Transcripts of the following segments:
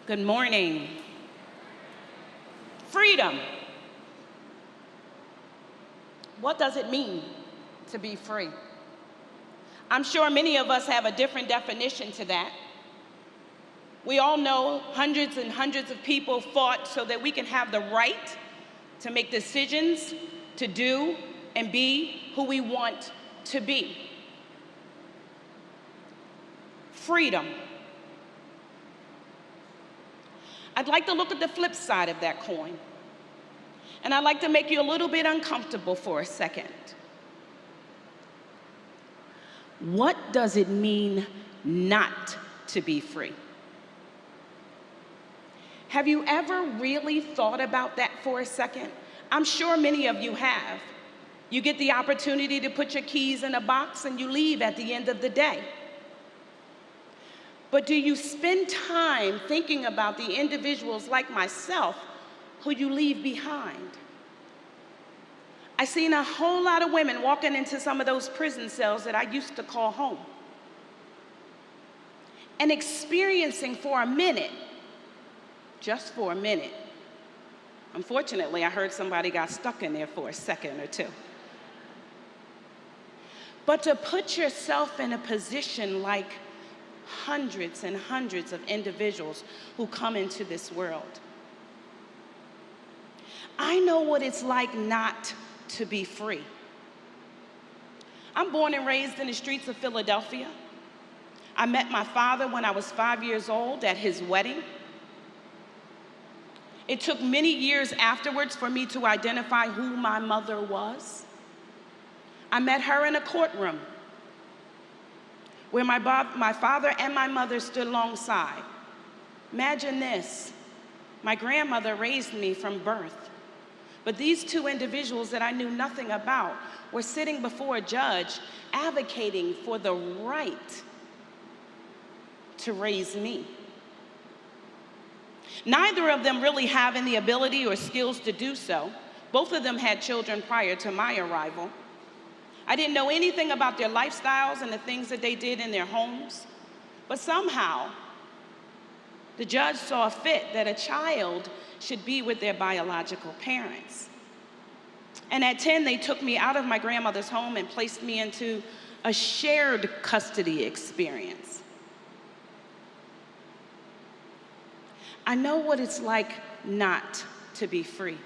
Good morning. Freedom. What does it mean to be free? I'm sure many of us have a different definition to that. We all know hundreds and hundreds of people fought so that we can have the right to make decisions, to do and be who we want to be. Freedom. I'd like to look at the flip side of that coin. And I'd like to make you a little bit uncomfortable for a second. What does it mean not to be free? Have you ever really thought about that for a second? I'm sure many of you have. You get the opportunity to put your keys in a box and you leave at the end of the day. But do you spend time thinking about the individuals like myself who you leave behind? I've seen a whole lot of women walking into some of those prison cells that I used to call home and experiencing for a minute, just for a minute. Unfortunately, I heard somebody got stuck in there for a second or two. But to put yourself in a position like hundreds and hundreds of individuals who come into this world. I know what it's like not to be free. I'm born and raised in the streets of Philadelphia. I met my father when I was 5 years old at his wedding. It took many years afterwards for me to identify who my mother was. I met her in a courtroom where my father and my mother stood alongside. Imagine this. My grandmother raised me from birth. But these two individuals that I knew nothing about were sitting before a judge advocating for the right to raise me. Neither of them really having the ability or skills to do so. Both of them had children prior to my arrival. I didn't know anything about their lifestyles and the things that they did in their homes. But somehow, the judge saw fit that a child should be with their biological parents. And at 10, they took me out of my grandmother's home and placed me into a shared custody experience. I know what it's like not to be free.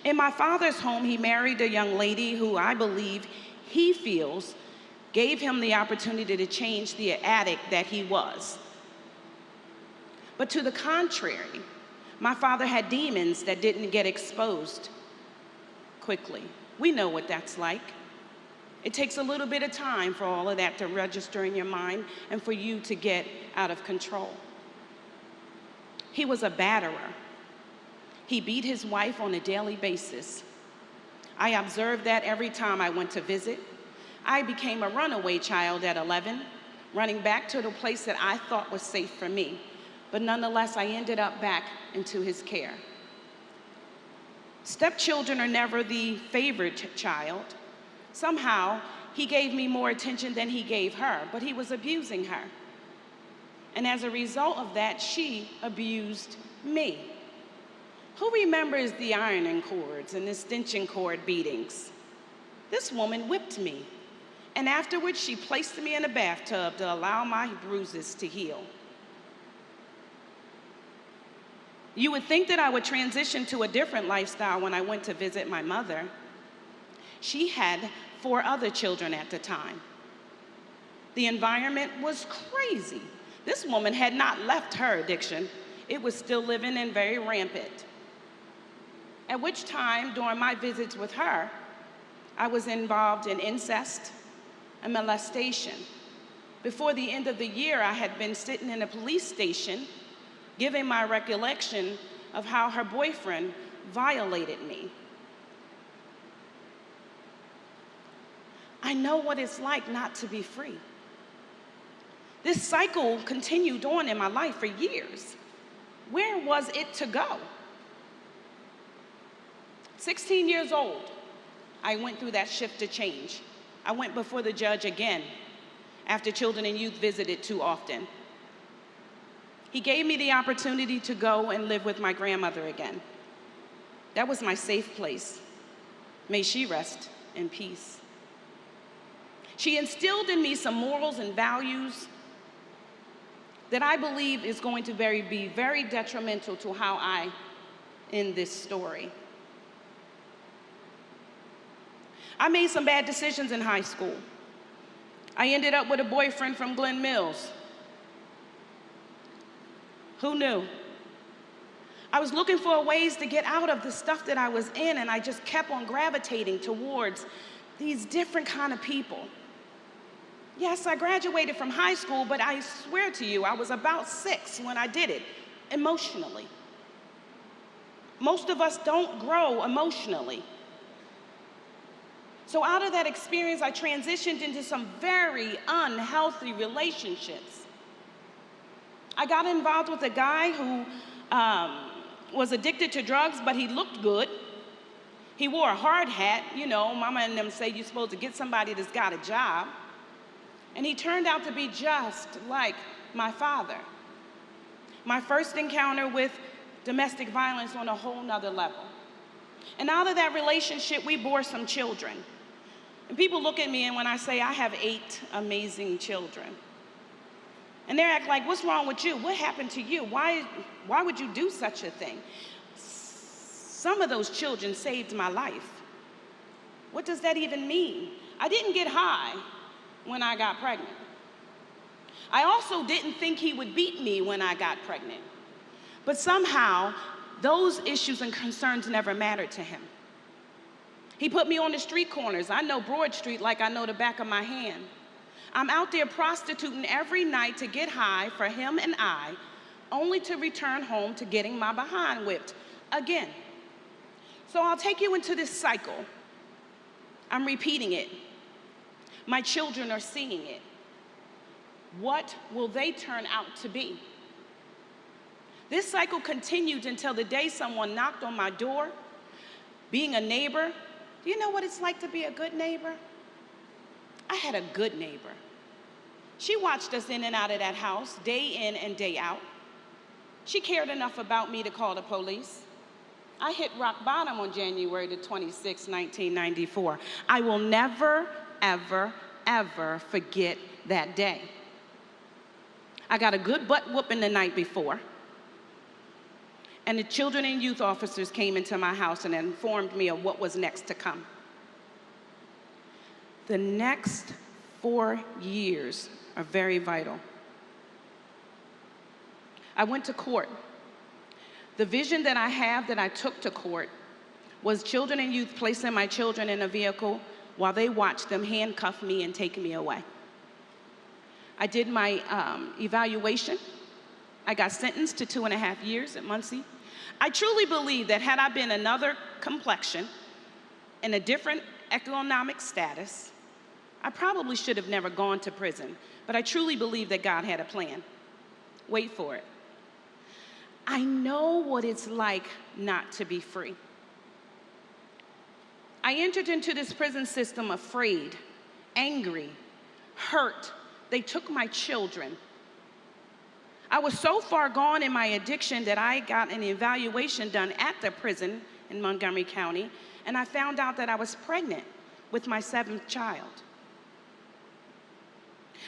In my father's home, he married a young lady who I believe he feels gave him the opportunity to change the addict that he was. But to the contrary, my father had demons that didn't get exposed quickly. We know what that's like. It takes a little bit of time for all of that to register in your mind and for you to get out of control. He was a batterer. He beat his wife on a daily basis. I observed that every time I went to visit. I became a runaway child at 11, running back to the place that I thought was safe for me. But nonetheless, I ended up back into his care. Stepchildren are never the favorite child. Somehow, he gave me more attention than he gave her, but he was abusing her. And as a result of that, she abused me. Who remembers the ironing cords and the extension cord beatings? This woman whipped me, and afterwards she placed me in a bathtub to allow my bruises to heal. You would think that I would transition to a different lifestyle when I went to visit my mother. She had 4 other children at the time. The environment was crazy. This woman had not left her addiction. It was still living and very rampant. At which time, during my visits with her, I was involved in incest and molestation. Before the end of the year, I had been sitting in a police station giving my recollection of how her boyfriend violated me. I know what it's like not to be free. This cycle continued on in my life for years. Where was it to go? 16 years old, I went through that shift to change. I went before the judge again after children and youth visited too often. He gave me the opportunity to go and live with my grandmother again. That was my safe place. May she rest in peace. She instilled in me some morals and values that I believe is going to be very detrimental to how I end this story. I made some bad decisions in high school. I ended up with a boyfriend from Glen Mills. Who knew? I was looking for ways to get out of the stuff that I was in, and I just kept on gravitating towards these different kind of people. Yes, I graduated from high school, but I swear to you, I was about 6 when I did it, emotionally. Most of us don't grow emotionally. So out of that experience, I transitioned into some very unhealthy relationships. I got involved with a guy who was addicted to drugs, but he looked good. He wore a hard hat. You know, mama and them say you're supposed to get somebody that's got a job. And he turned out to be just like my father. My first encounter with domestic violence on a whole nother level. And out of that relationship, we bore some children. And people look at me, and when I say I have 8 amazing children, and they act like, what's wrong with you? What happened to you? Why would you do such a thing? Some of those children saved my life. What does that even mean? I didn't get high when I got pregnant. I also didn't think he would beat me when I got pregnant. But somehow, those issues and concerns never mattered to him. He put me on the street corners. I know Broad Street like I know the back of my hand. I'm out there prostituting every night to get high for him and I, only to return home to getting my behind whipped again. So I'll take you into this cycle. I'm repeating it. My children are seeing it. What will they turn out to be? This cycle continued until the day someone knocked on my door. Being a neighbor, do you know what it's like to be a good neighbor? I had a good neighbor. She watched us in and out of that house, day in and day out. She cared enough about me to call the police. I hit rock bottom on January the 26th, 1994. I will never, ever, ever forget that day. I got a good butt whooping the night before. And the children and youth officers came into my house and informed me of what was next to come. The next 4 years are very vital. I went to court. The vision that I have that I took to court was children and youth placing my children in a vehicle while they watched them handcuff me and take me away. I did my evaluation. I got sentenced to 2.5 years at Muncie. I truly believe that had I been another complexion in a different economic status, I probably should have never gone to prison. But I truly believe that God had a plan. Wait for it. I know what it's like not to be free. I entered into this prison system afraid, angry, hurt. They took my children. I was so far gone in my addiction that I got an evaluation done at the prison in Montgomery County, and I found out that I was pregnant with my 7th child.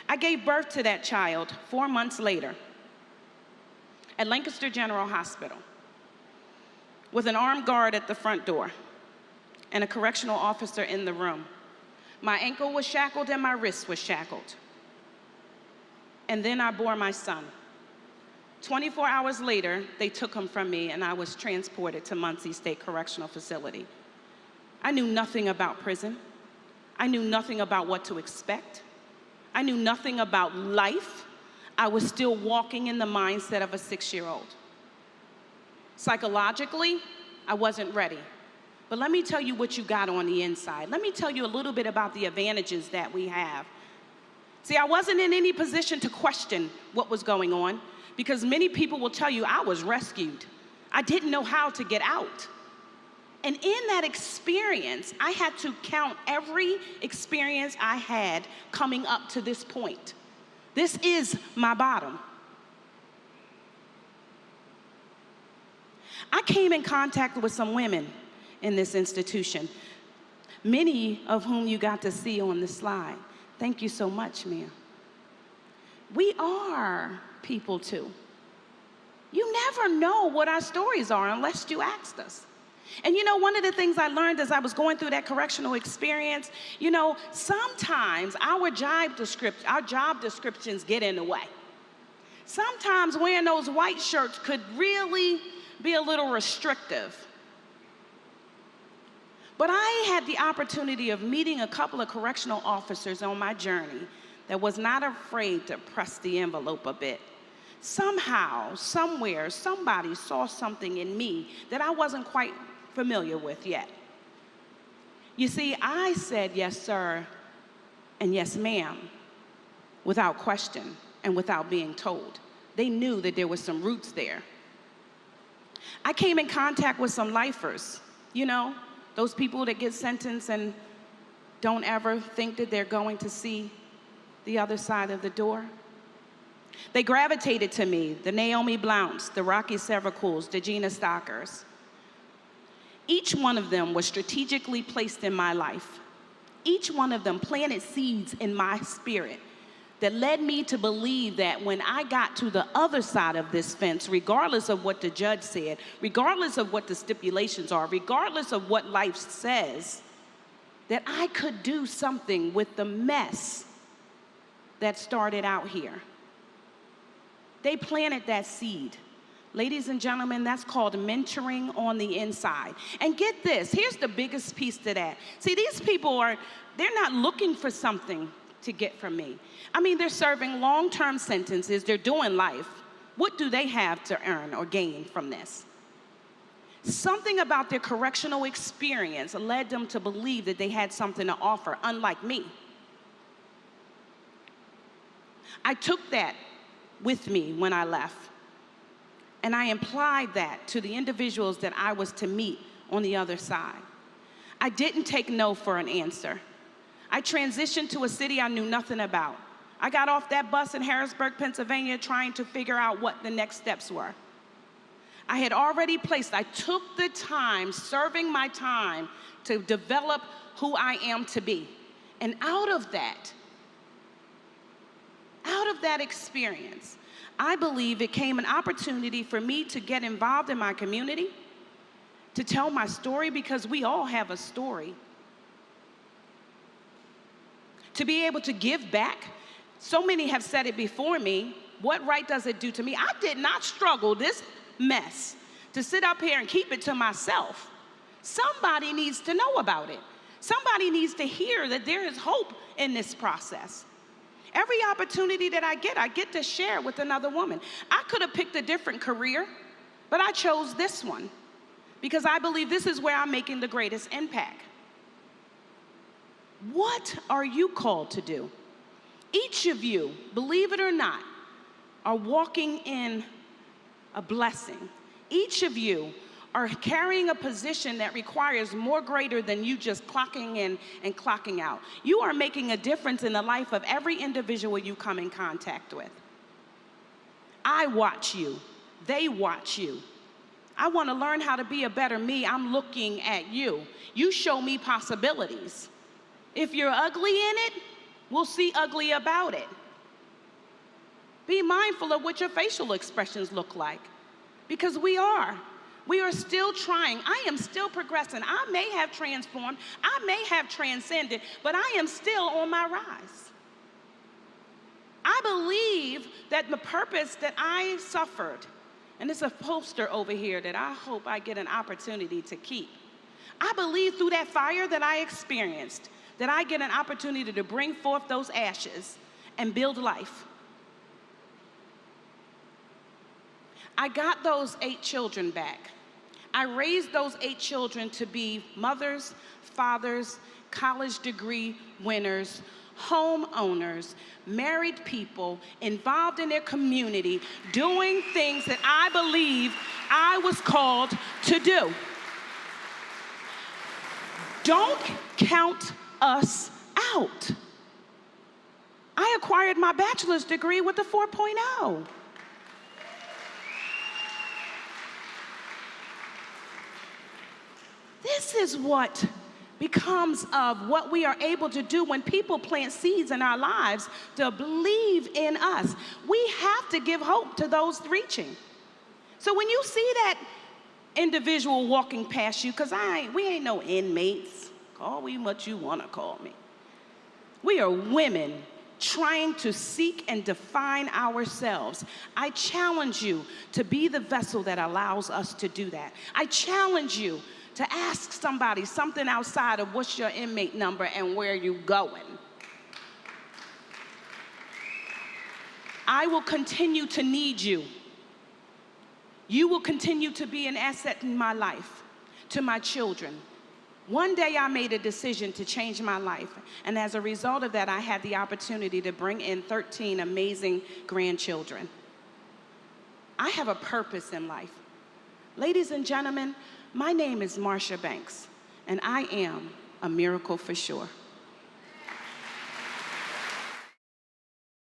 I gave birth to that child 4 months later at Lancaster General Hospital with an armed guard at the front door and a correctional officer in the room. My ankle was shackled and my wrist was shackled. And then I bore my son. 24 hours later, they took him from me and I was transported to Muncie State Correctional Facility. I knew nothing about prison. I knew nothing about what to expect. I knew nothing about life. I was still walking in the mindset of a 6-year-old. Psychologically, I wasn't ready. But let me tell you what you got on the inside. Let me tell you a little bit about the advantages that we have. See, I wasn't in any position to question what was going on because many people will tell you I was rescued. I didn't know how to get out. And in that experience, I had to count every experience I had coming up to this point. This is my bottom. I came in contact with some women in this institution, many of whom you got to see on the slide. Thank you so much, Mia. We are people too. You never know what our stories are unless you asked us. And you know, one of the things I learned as I was going through that correctional experience, you know, sometimes our job descriptions get in the way. Sometimes wearing those white shirts could really be a little restrictive. But I had the opportunity of meeting a couple of correctional officers on my journey that was not afraid to press the envelope a bit. Somehow, somewhere, somebody saw something in me that I wasn't quite familiar with yet. You see, I said yes, sir, and yes, ma'am, without question and without being told. They knew that there was some roots there. I came in contact with some lifers, you know, those people that get sentenced and don't ever think that they're going to see the other side of the door. They gravitated to me, the Naomi Blounts, the Rocky Severcools, the Gina Stockers. Each one of them was strategically placed in my life. Each one of them planted seeds in my spirit that led me to believe that when I got to the other side of this fence, regardless of what the judge said, regardless of what the stipulations are, regardless of what life says, that I could do something with the mess that started out here. They planted that seed. Ladies and gentlemen, that's called mentoring on the inside. And get this, here's the biggest piece to that. See, these people they're not looking for something to get from me. I mean, they're serving long-term sentences, they're doing life. What do they have to earn or gain from this? Something about their correctional experience led them to believe that they had something to offer, unlike me. I took that with me when I left. And I implied that to the individuals that I was to meet on the other side. I didn't take no for an answer. I transitioned to a city I knew nothing about. I got off that bus in Harrisburg, Pennsylvania, trying to figure out what the next steps were. I took the time, serving my time, to develop who I am to be. And out of that experience, I believe it came an opportunity for me to get involved in my community, to tell my story, because we all have a story. To be able to give back. So many have said it before me. What right does it do to me? I did not struggle this mess to sit up here and keep it to myself. Somebody needs to know about it. Somebody needs to hear that there is hope in this process. Every opportunity that I get to share with another woman. I could have picked a different career, but I chose this one because I believe this is where I'm making the greatest impact. What are you called to do? Each of you, believe it or not, are walking in a blessing. Each of you are carrying a position that requires more greater than you just clocking in and clocking out. You are making a difference in the life of every individual you come in contact with. I watch you. They watch you. I want to learn how to be a better me. I'm looking at you. You show me possibilities. If you're ugly in it, we'll see ugly about it. Be mindful of what your facial expressions look like, because we are still trying. I am still progressing. I may have transformed. I may have transcended, but I am still on my rise. I believe that the purpose that I suffered, and it's a poster over here that I hope I get an opportunity to keep. I believe through that fire that I experienced, that I get an opportunity to bring forth those ashes and build life. I got those 8 children back. I raised those 8 children to be mothers, fathers, college degree winners, homeowners, married people, involved in their community, doing things that I believe I was called to do. Don't count us out. I acquired my bachelor's degree with a 4.0. This is what becomes of what we are able to do when people plant seeds in our lives to believe in us. We have to give hope to those reaching. So when you see that individual walking past you, because we ain't no inmates, call me what you want to call me. We are women trying to seek and define ourselves. I challenge you to be the vessel that allows us to do that. I challenge you to ask somebody something outside of what's your inmate number and where you going. I will continue to need you. You will continue to be an asset in my life, to my children. One day I made a decision to change my life, and as a result of that, I had the opportunity to bring in 13 amazing grandchildren. I have a purpose in life. Ladies and gentlemen, my name is Marsha Banks, and I am a miracle for sure.